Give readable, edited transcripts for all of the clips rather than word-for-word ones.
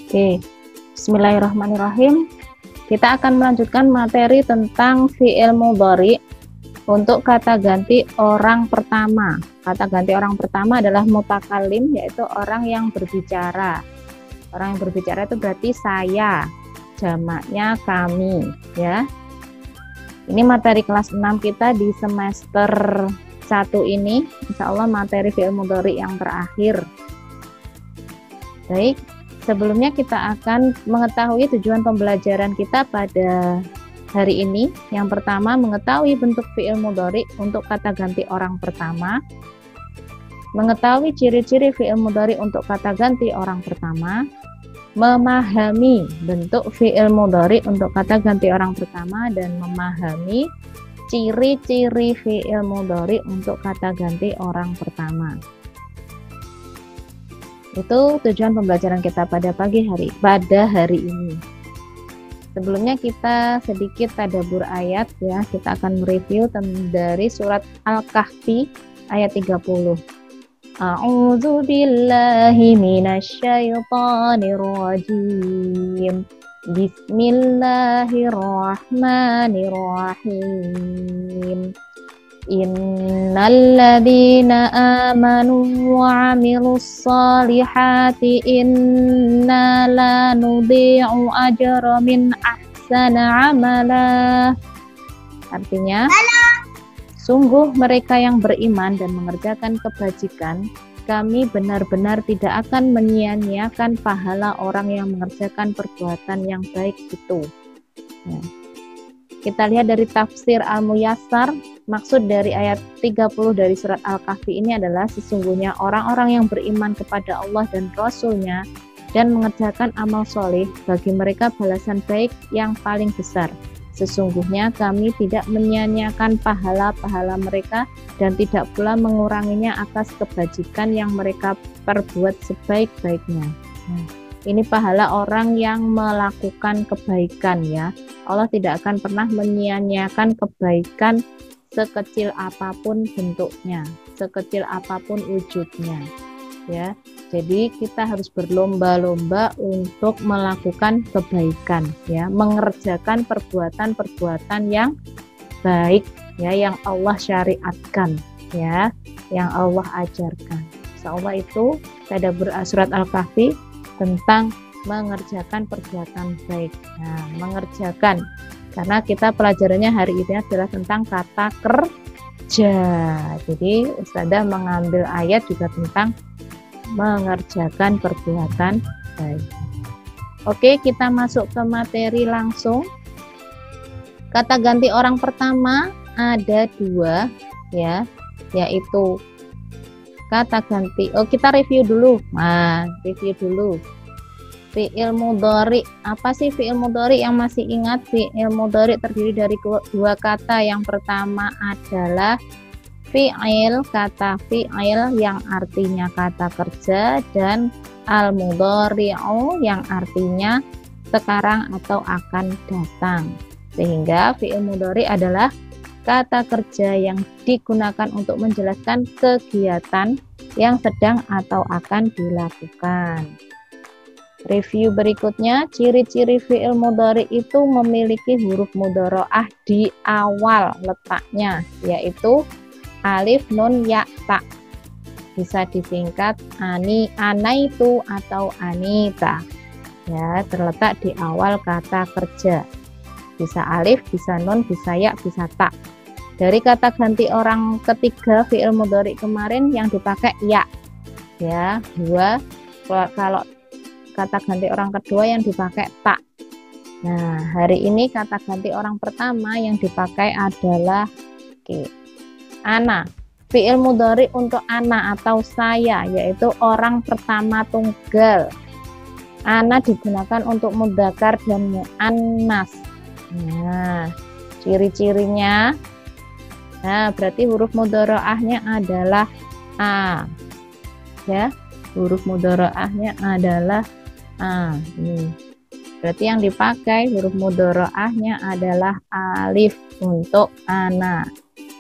Oke, bismillahirrahmanirrahim. Kita akan melanjutkan materi tentang fi'il mudhari untuk kata ganti orang pertama. Kata ganti orang pertama adalah mutakallim, yaitu orang yang berbicara. Orang yang berbicara itu berarti saya, jamaknya kami, ya. Ini materi kelas 6 kita di semester 1 ini. Insya Allah materi fi'il mudhari yang terakhir. Baik, sebelumnya kita akan mengetahui tujuan pembelajaran kita pada hari ini. Yang pertama, mengetahui bentuk fi'il mudhari untuk kata ganti orang pertama. Mengetahui ciri-ciri fi'il mudhari untuk kata ganti orang pertama. Memahami bentuk fi'il mudhari untuk kata ganti orang pertama dan memahami ciri-ciri fi'il mudhari untuk kata ganti orang pertama. Itu tujuan pembelajaran kita pada pada hari ini. Sebelumnya kita sedikit tadabbur ayat, ya. Kita akan mereview dari surat Al-Kahfi ayat 30. A'udzu billahi minasyaitonir rajim. Bismillahirrahmanirrahim. Innalladzina amanu wa 'amilus solihati inna la nudhi'u ajra min ahsana amala. Artinya, sungguh mereka yang beriman dan mengerjakan kebajikan, kami benar-benar tidak akan menyia-nyiakan pahala orang yang mengerjakan perbuatan yang baik itu. Ya. Kita lihat dari tafsir Al-Muyassar, maksud dari ayat 30 dari surat Al-Kahfi ini adalah sesungguhnya orang-orang yang beriman kepada Allah dan Rasul-Nya dan mengerjakan amal soleh, bagi mereka balasan baik yang paling besar. Sesungguhnya kami tidak menyia-nyiakan pahala-pahala mereka dan tidak pula menguranginya atas kebajikan yang mereka perbuat sebaik-baiknya. Ini pahala orang yang melakukan kebaikan, ya. Allah tidak akan pernah menyia-nyiakan kebaikan sekecil apapun bentuknya, sekecil apapun wujudnya, ya. Jadi kita harus berlomba-lomba untuk melakukan kebaikan, ya, mengerjakan perbuatan-perbuatan yang baik, ya, yang Allah syariatkan, ya, yang Allah ajarkan. Insyaallah itu tadabbur surat Al-Kahfi tentang mengerjakan perbuatan baik. Nah, mengerjakan, karena kita pelajarannya hari ini adalah tentang kata kerja. Jadi Ustazah mengambil ayat juga tentang mengerjakan perbuatan baik. Oke, kita masuk ke materi langsung. Kata ganti orang pertama ada 2, ya, yaitu kata ganti. Kita review dulu. Review dulu. Fi'il mudhari. Apa sih fi'il mudhari? Yang masih ingat, fi'il mudhari terdiri dari 2 kata. Yang pertama adalah fi'il, kata fi'il yang artinya kata kerja, dan al-mudhari'u yang artinya sekarang atau akan datang. Sehingga fi'il mudhari adalah kata kerja yang digunakan untuk menjelaskan kegiatan yang sedang atau akan dilakukan. Review berikutnya, ciri-ciri fi'il mudhari itu memiliki huruf mudharaah di awal letaknya, yaitu alif, nun, ya, ta. Bisa disingkat anaitu atau anita. Ya, terletak di awal kata kerja. Bisa alif, bisa nun, bisa ya, bisa ta. Dari kata ganti orang ketiga fi'il mudhari kemarin yang dipakai ya. Ya, 2. Kalau kata ganti orang kedua yang dipakai ta. Nah, hari ini kata ganti orang pertama yang dipakai adalah ana. Fi'il mudhari untuk ana atau saya, yaitu orang pertama tunggal. Ana digunakan untuk mudzakkar dan muannas. Nah, ciri-cirinya, nah, berarti huruf mudharaahnya adalah a, ya. Huruf mudharaahnya adalah a. Berarti yang dipakai huruf mudharaahnya adalah alif untuk ana.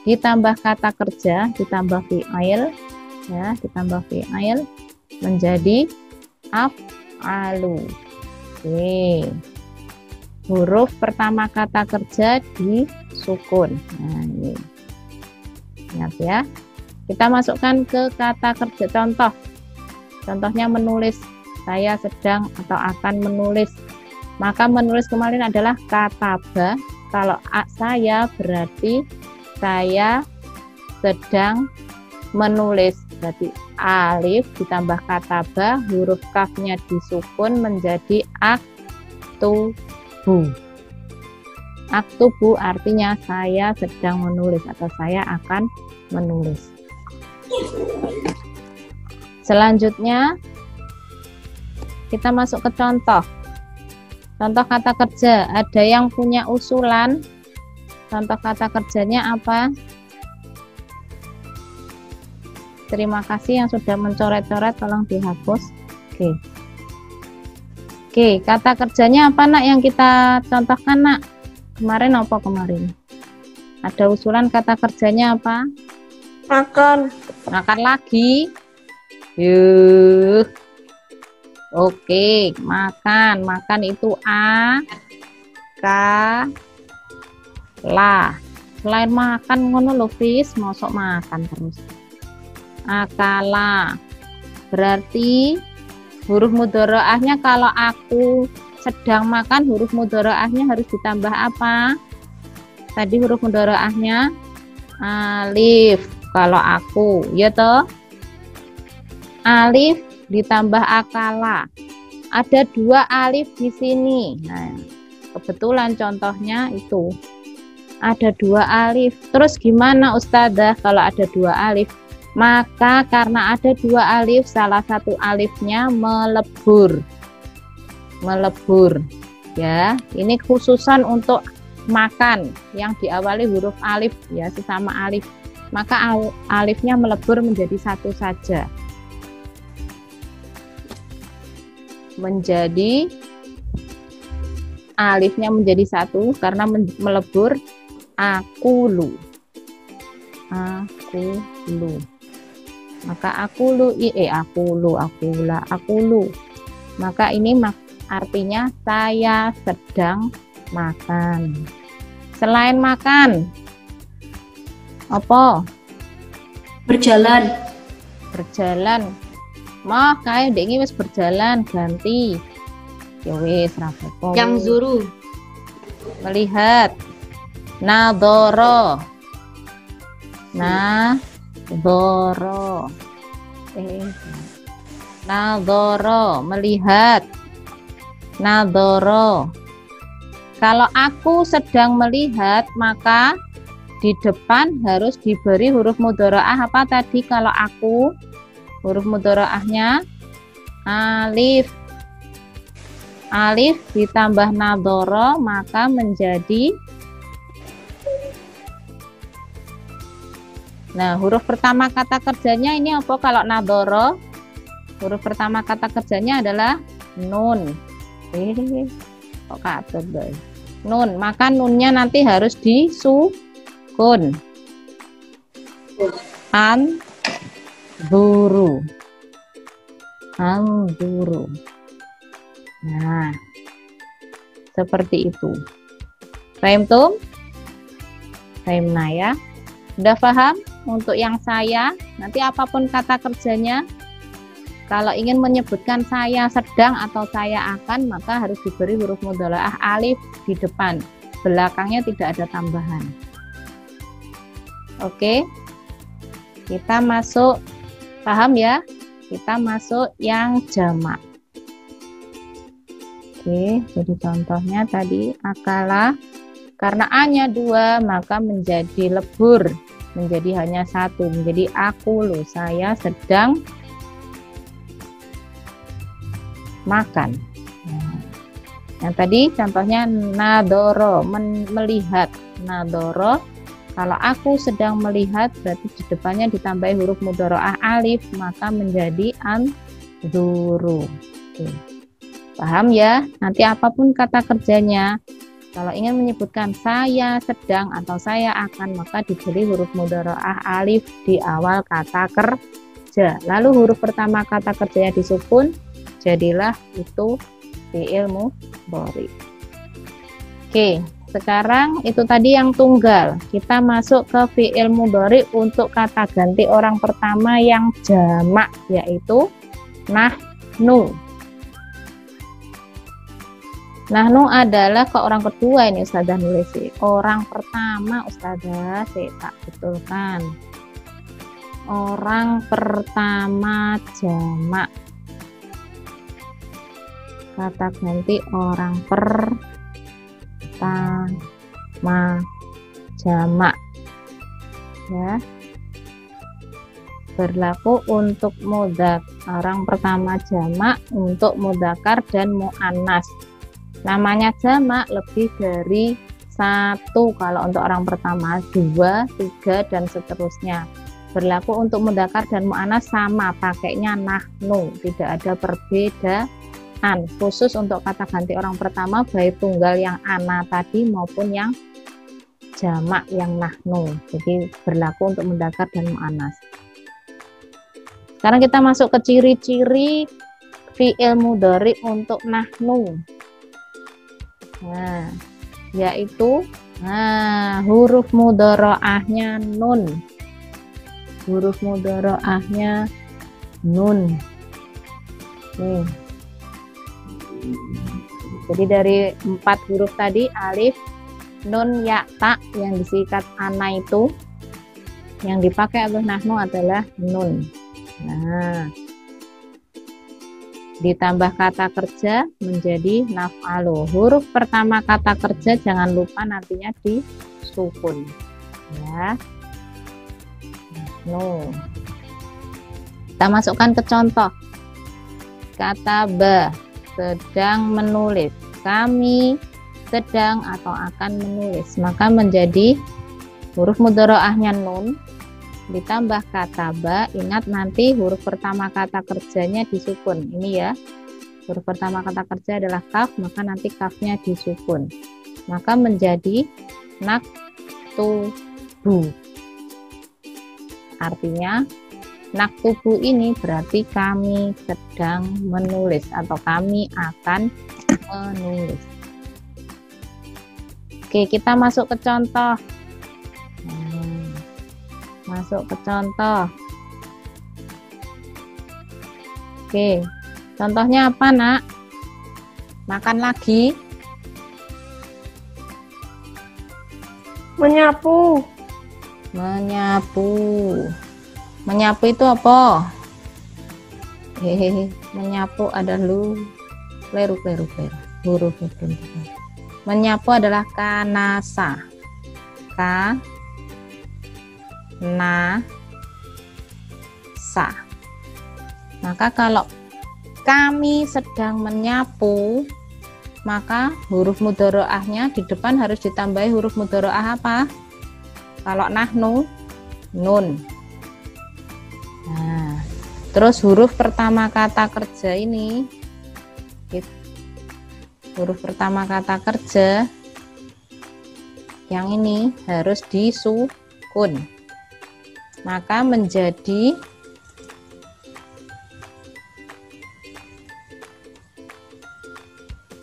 Ditambah kata kerja, ditambah fi'il, ya, ditambah fi'il menjadi Alu. Oke. Huruf pertama kata kerja disukun. Nah, ini. Ingat ya. Kita masukkan ke kata kerja contoh. Contohnya menulis. Saya sedang atau akan menulis. Maka menulis kemarin adalah kataba. Kalau saya berarti saya sedang menulis. Berarti alif ditambah kataba, huruf kafnya disukun menjadi aktubu. Aktubu artinya saya sedang menulis atau saya akan menulis. Selanjutnya kita masuk ke contoh. Contoh kata kerja. Ada yang punya usulan? Contoh kata kerjanya apa? Terima kasih yang sudah mencoret-coret, tolong dihapus. Oke. Oke, kata kerjanya apa nak yang kita contohkan nak? Kemarin apa kemarin? Ada usulan kata kerjanya apa? Makan. Makan lagi. Yuh. Oke, makan. Makan itu la. Selain makan ngono lho, Fis, mosok makan terus. Akala. Berarti huruf mudharaahnya kalau aku sedang makan, huruf mudharaahnya harus ditambah apa? Tadi huruf mudharaahnya alif. Kalau aku, ya toh? Alif ditambah akala. Ada 2 alif di sini. Nah, kebetulan contohnya itu. Ada 2 alif. Terus gimana Ustadzah kalau ada 2 alif? Maka karena ada 2 alif, salah satu alifnya melebur. Melebur. Ya, ini khususan untuk makan yang diawali huruf alif ya, sesama alif. Maka alifnya melebur menjadi satu saja. Menjadi alifnya menjadi satu karena melebur akulu. Akulu. Maka akulu akula, akulu. Maka ini artinya saya sedang makan. Selain makan, apa? Berjalan. Berjalan. Mah kayak ndek wis berjalan, ganti. Ya wis rapopo. Yang zuru. Melihat. Nadoro. Nadoro. Nadoro, melihat. Nadoro. Kalau aku sedang melihat, maka di depan harus diberi huruf mudharaah apa tadi? Kalau aku, huruf mudharaahnya alif. Alif ditambah nadoro, maka menjadi. Nah, huruf pertama kata kerjanya ini apa kalau nadoro? Huruf pertama kata kerjanya adalah nun. Kok katut deh. Nun, maka nunnya nanti harus disukun. Anzuru. Anzuru. Nah, seperti itu. Fahim? Fahimna ya. Udah paham? Untuk yang saya, nanti apapun kata kerjanya, kalau ingin menyebutkan saya sedang atau saya akan, maka harus diberi huruf mudharaah alif di depan. Belakangnya tidak ada tambahan. Oke. Kita masuk, paham ya? Kita masuk yang jamak. Oke, jadi contohnya tadi akala. Karena A-nya 2, maka menjadi lebur. Menjadi hanya 1, menjadi aku loh, saya sedang makan. Nah, yang tadi contohnya nadoro, melihat. Nadoro, kalau aku sedang melihat, berarti di depannya ditambahi huruf mudharaah alif, maka menjadi anzuru. Oke. Paham ya? Nanti apapun kata kerjanya, kalau ingin menyebutkan saya sedang atau saya akan, maka diberi huruf mudharaah alif di awal kata kerja. Lalu huruf pertama kata kerjanya disukun, jadilah itu fi'il mudhari. Oke, sekarang itu tadi yang tunggal. Kita masuk ke fi'il mudhari untuk kata ganti orang pertama yang jamak, yaitu nahnu. Nahnu adalah ke orang kedua ini Ustazah nulis sih. Orang pertama Ustazah, saya tak betulkan. Orang pertama jamak. Kata ganti orang pertama jamak. Ya. Berlaku untuk mudzakkar, orang pertama jamak untuk mudzakkar dan muannas. Namanya jamak lebih dari satu kalau untuk orang pertama, 2, 3 dan seterusnya. Berlaku untuk mudzakkar dan muannas sama, pakainya nahnu, tidak ada perbedaan. Khusus untuk kata ganti orang pertama baik tunggal yang ana tadi maupun yang jamak yang nahnu. Jadi berlaku untuk mudzakkar dan muannas. Sekarang kita masuk ke ciri-ciri fi'il mudhari untuk nahnu. Nah, yaitu huruf mudharaahnya nun. Huruf mudharaahnya nun. Nih. Jadi dari 4 huruf tadi, alif, nun, ya, ta yang disikat ana itu, yang dipakai untuk nahnu adalah nun. Nah, ditambah kata kerja menjadi naf'alu. Huruf pertama kata kerja jangan lupa nantinya disukun, ya. No. Kita masukkan ke contoh. Kata ba, sedang menulis. Kami sedang atau akan menulis. Maka menjadi huruf mudharaahnya nun ditambah kata ba. Ingat nanti huruf pertama kata kerjanya disukun. Ini ya, huruf pertama kata kerja adalah kaf, maka nanti kafnya disukun, maka menjadi naktubu. Artinya naktubu ini berarti kami sedang menulis atau kami akan menulis. Oke, kita masuk ke contoh. Masuk ke contoh. Oke, contohnya apa, Nak? Makan lagi. Menyapu. Menyapu. Menyapu itu apa? Hehehe, menyapu adalah huruf itu. Menyapu adalah kanasa. Sa. Maka kalau kami sedang menyapu, maka huruf mudharaahnya di depan harus ditambahi huruf mudharaah apa? Kalau nahnu, nun. Nah, terus huruf pertama kata kerja ini, huruf pertama kata kerja yang ini harus disukun. Maka menjadi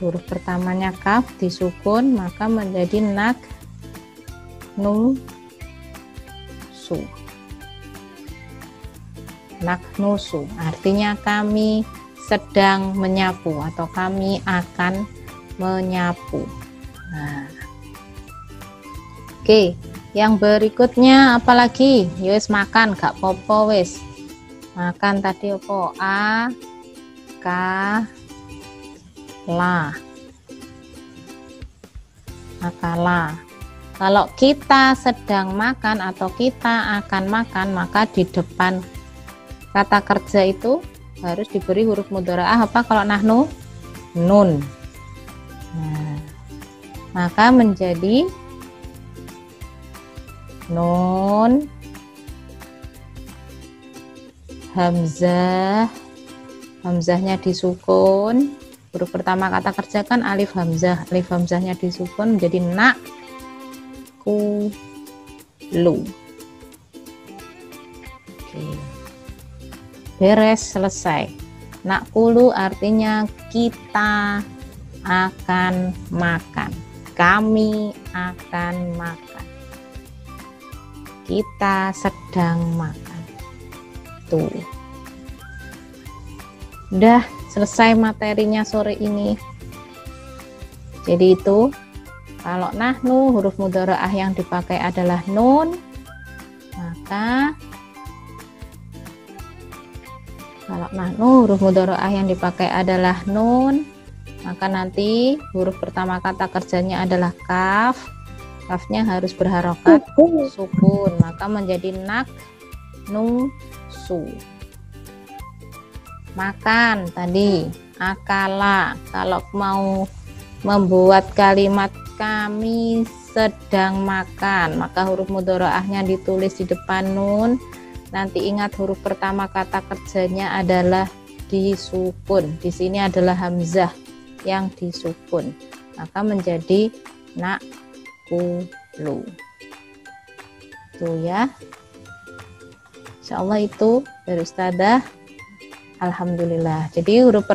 huruf pertamanya kaf disukun, maka menjadi naknusu. Naknusu artinya kami sedang menyapu atau kami akan menyapu. Nah. Oke, yang berikutnya apalagi? Yowes makan, gak popo wes. Makan tadi opo? Akala. Kalau kita sedang makan atau kita akan makan, maka di depan kata kerja itu harus diberi huruf mudharaah apa kalau nahnu? Nun. Nah, maka menjadi nun, hamzah, hamzahnya disukun. Huruf pertama kata kerja kan alif hamzah, alif hamzahnya disukun menjadi nakulu. Oke. Beres, selesai. Nakulu artinya kita akan makan. Kami akan makan. Kita sedang makan. Tuh. Udah selesai materinya sore ini. Jadi itu kalau nahnu huruf mudharaah yang dipakai adalah nun, maka kalau nahnu huruf mudharaah yang dipakai adalah nun, maka nanti huruf pertama kata kerjanya adalah kaf. Kafnya harus berharokat sukun, maka menjadi nak, nu, su. Makan tadi akala. Kalau mau membuat kalimat kami sedang makan, maka huruf mudharaahnya ditulis di depan nun. Nanti ingat huruf pertama kata kerjanya adalah disukun. Di sini adalah hamzah yang disukun, maka menjadi nakulu. Tuh ya. Insyaallah itu dari Ustadzah. Alhamdulillah. Jadi huruf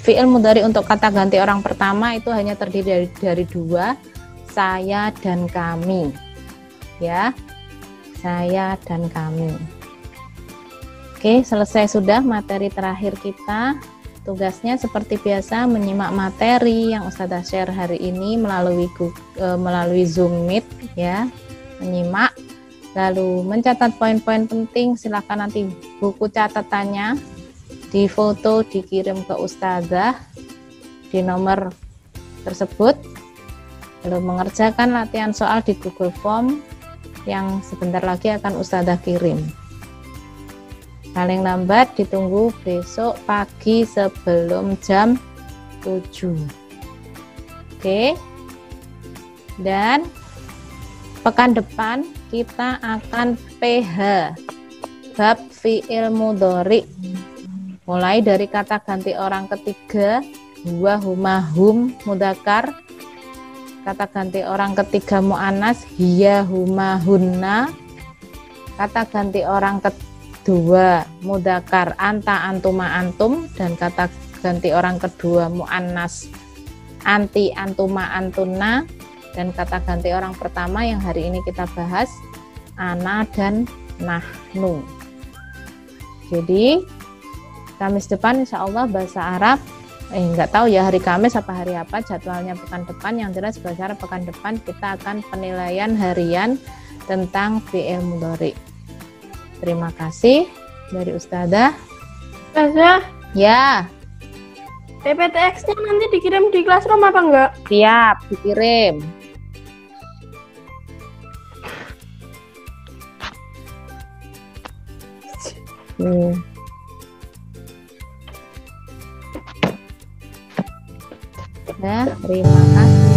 fi'il mudhari untuk kata ganti orang pertama itu hanya terdiri dari dua, saya dan kami. Ya. Saya dan kami. Oke, selesai sudah materi terakhir kita. Tugasnya seperti biasa menyimak materi yang Ustadzah share hari ini melalui Zoom Meet ya. Menyimak, lalu mencatat poin-poin penting. Silakan nanti buku catatannya difoto dikirim ke Ustadzah di nomor tersebut. Lalu mengerjakan latihan soal di Google Form yang sebentar lagi akan Ustadzah kirim. Paling lambat ditunggu besok pagi sebelum jam 7. Oke. Dan pekan depan kita akan PH bab fi'il mudhari. Mulai dari kata ganti orang ketiga, huwa, huma, hum, mudzakkar. Kata ganti orang ketiga mu'annas, hiya, huma, hunna. Kata ganti orang kedua mudzakkar, anta, antuma, antum. Dan kata ganti orang kedua mu'annas, anti, antuma, antunna. Dan kata ganti orang pertama yang hari ini kita bahas, ana dan nahnu. Jadi Kamis depan insya Allah bahasa Arab. Nggak tahu ya hari Kamis apa hari apa jadwalnya pekan depan. Yang jelas bahasa Arab pekan depan kita akan penilaian harian tentang fi'il mudhari. Terima kasih dari Ustadzah. Ustazah, Ya, PPTX-nya nanti dikirim di Classroom apa enggak? siap dikirim. Ya, terima kasih.